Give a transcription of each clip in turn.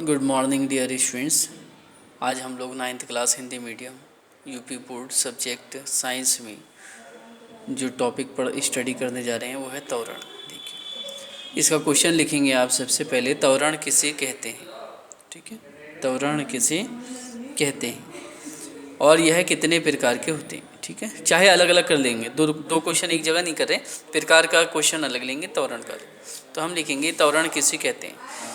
Good morning dear students. आज हम लोग 9th class Hindi medium UP board subject science में जो टॉपिक पर स्टडी करने जा रहे हैं वो है त्वरण। देखिए, इसका क्वेश्चन लिखेंगे आप सबसे पहले, त्वरण किसे कहते हैं। ठीक है, त्वरण किसे कहते हैं और यह कितने प्रकार के होते हैं। ठीक है, चाहे अलग अलग कर लेंगे, दो क्वेश्चन एक जगह नहीं कर रहे, प्रकार का क्वेश्चन अलग लेंगे, त्वरण का। तो हम लिखेंगे त्वरण किसे कहते हैं।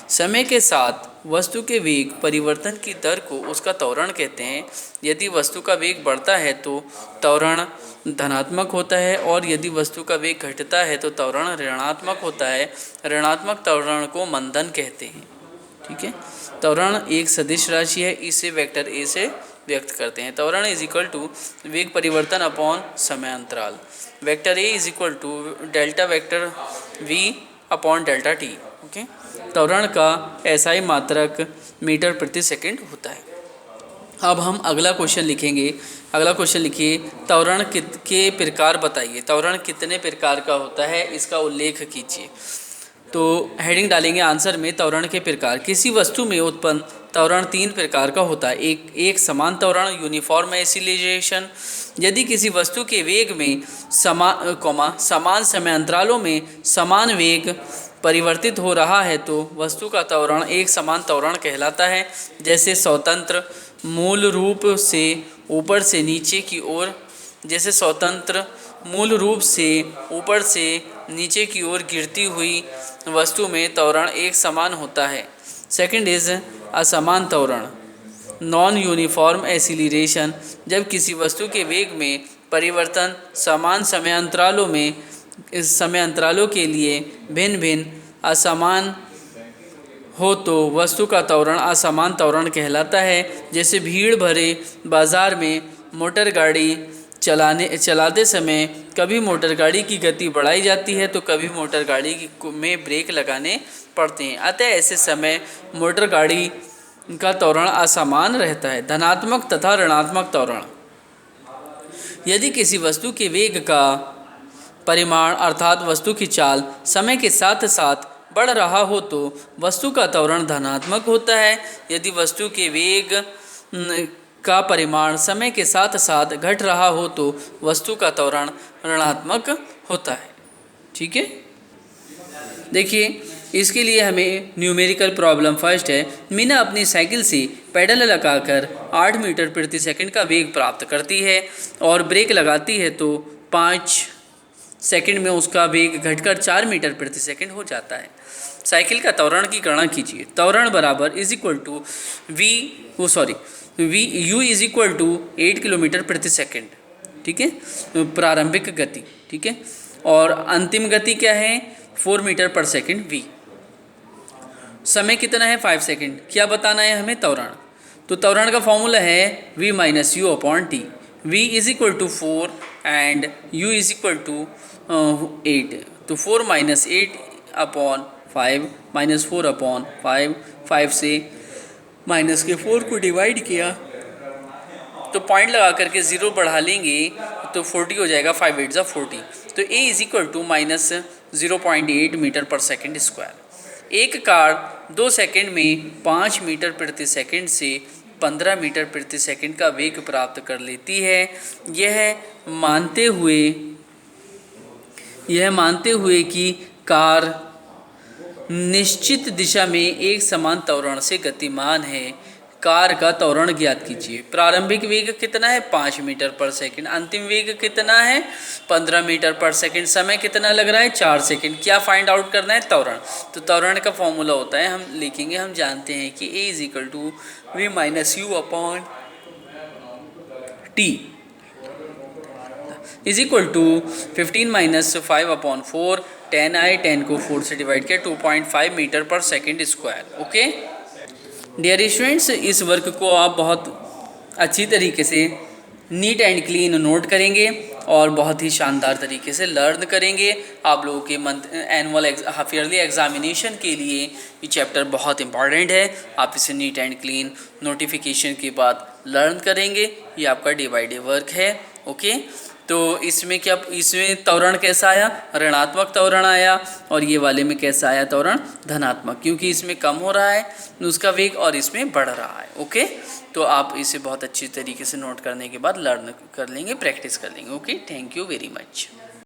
समय के साथ वस्तु के वेग परिवर्तन की दर को उसका त्वरण कहते हैं। यदि वस्तु का वेग बढ़ता है तो त्वरण धनात्मक होता है और यदि वस्तु का वेग घटता है तो त्वरण ऋणात्मक होता है। ऋणात्मक त्वरण को मंदन कहते हैं। ठीक है, त्वरण एक सदिश राशि है, इसे वेक्टर ए से व्यक्त करते हैं। त्वरण इज इक्वल टू वेग परिवर्तन अपॉन समय अंतराल। Vector A is equal to delta vector V upon delta T. Okay, त्वरण का एसआई मात्रक मीटर प्रति सेकंड होता है। अब हम अगला क्वेश्चन लिखेंगे। अगला क्वेश्चन लिखिए, त्वरण के प्रकार बताइए। त्वरण कितने प्रकार का होता है इसका उल्लेख कीजिए। तो हेडिंग डालेंगे आंसर में, त्वरण के प्रकार। किसी वस्तु में उत्पन्न त्वरण तीन प्रकार का होता है। एक समान त्वरण यूनिफॉर्म एक्सीलरेशन। यदि किसी वस्तु के वेग में समान समय अंतरालों में समान वेग परिवर्तित हो रहा है तो वस्तु का त्वरण एक समान त्वरण कहलाता है। जैसे स्वतंत्र मूल रूप से ऊपर से नीचे की ओर नीचे की ओर गिरती हुई वस्तु में त्वरण एक समान होता है। सेकंड इज असमान त्वरण, नॉन यूनिफॉर्म एक्सीलरेशन। जब किसी वस्तु के वेग में परिवर्तन समान समय अंतरालों के लिए भिन्न भिन्न असमान हो तो वस्तु का त्वरण असमान त्वरण कहलाता है। जैसे भीड़ भरे बाजार में मोटर गाड़ी चलाते समय कभी मोटर गाड़ी की गति बढ़ाई जाती है तो कभी मोटर गाड़ी में ब्रेक लगाने पड़ते हैं। अतः ऐसे समय मोटर गाड़ी का त्वरण असमान रहता है। धनात्मक तथा ऋणात्मक त्वरण। यदि किसी वस्तु के वेग का परिमाण अर्थात वस्तु की चाल समय के साथ साथ बढ़ रहा हो तो वस्तु का त्वरण धनात्मक होता है। यदि वस्तु के वेग का परिमाण समय के साथ साथ घट रहा हो तो वस्तु का त्वरण ऋणात्मक होता है। ठीक है, देखिए इसके लिए हमें न्यूमेरिकल प्रॉब्लम फर्स्ट है। मीना अपनी साइकिल से पेडल लगाकर 8 मीटर प्रति सेकंड का वेग प्राप्त करती है और ब्रेक लगाती है तो 5 सेकंड में उसका वेग घटकर 4 मीटर प्रति सेकंड हो जाता है। साइकिल का त्वरण की गणना कीजिए। त्वरण बराबर is equal to U is equal to 8 kilometre प्रति सेकंड। ठीक है, प्रारंभिक गति। ठीक है, और अंतिम गति क्या है, 4 मीटर पर सेकंड वी। समय कितना है, 5 सेकंड। क्या बताना है हमें, त्वरण। तो त्वरण का फॉर्मूला है v minus U upon T. v is equal to 4 and u is equal to 8। तो 4 माइनस 8 अपॉन 5 माइनस 4 अपॉन 5 से माइनस के 4 को डिवाइड किया तो पॉइंट लगा करके 0 बढ़ा लेंगे तो 40 हो जाएगा। 5 8 40। तो a is equal to minus 0.8 metre पर सेकंड स्क्वायर। एक कार 2 सेकंड में 5 मीटर प्रति सेकंड से 15 मीटर प्रति सेकंड का वेग प्राप्त कर लेती है। यह मानते हुए कि कार निश्चित दिशा में एक समान त्वरण से गतिमान है। कार का त्वरण ज्ञात कीजिए। प्रारंभिक वेग कितना है, 5 मीटर पर सेकंड। अंतिम वेग कितना है, 15 मीटर पर सेकंड। समय कितना लग रहा है, 4 सेकंड। क्या फाइंड आउट करना है, त्वरण। तो त्वरण का फॉर्मूला होता है, हम लिखेंगे, हम जानते हैं कि a is equal to V minus U upon T is equal to 15 minus 5 upon 4। 10 आए, 10 को 4 से डिवाइड किया, 2.5 मीटर पर second square. Okay dear students, इस वर्क को आप बहुत अच्छी तरीके से नीट एंड क्लीन नोट करेंगे और बहुत ही शानदार तरीके से लर्न करेंगे। आप लोगों के एनुअल हाफ ईयरली एग्जामिनेशन के लिए ये चैप्टर बहुत इंपॉर्टेंट है। आप इसे नीट एंड क्लीन नोटिफिकेशन के बाद लर्न करेंगे। ये आपका डे बाय डे वर्क है। ओके, तो इसमें क्या, इसमें त्वरण कैसा आया, ऋणात्मक त्वरण आया, और ये वाले में कैसा आया त्वरण, धनात्मक, क्योंकि इसमें कम हो रहा है उसका वेग और इसमें बढ़ रहा है। ओके, तो आप इसे बहुत अच्छी तरीके से नोट करने के बाद लर्न कर लेंगे, प्रैक्टिस कर लेंगे। Okay, thank you very much.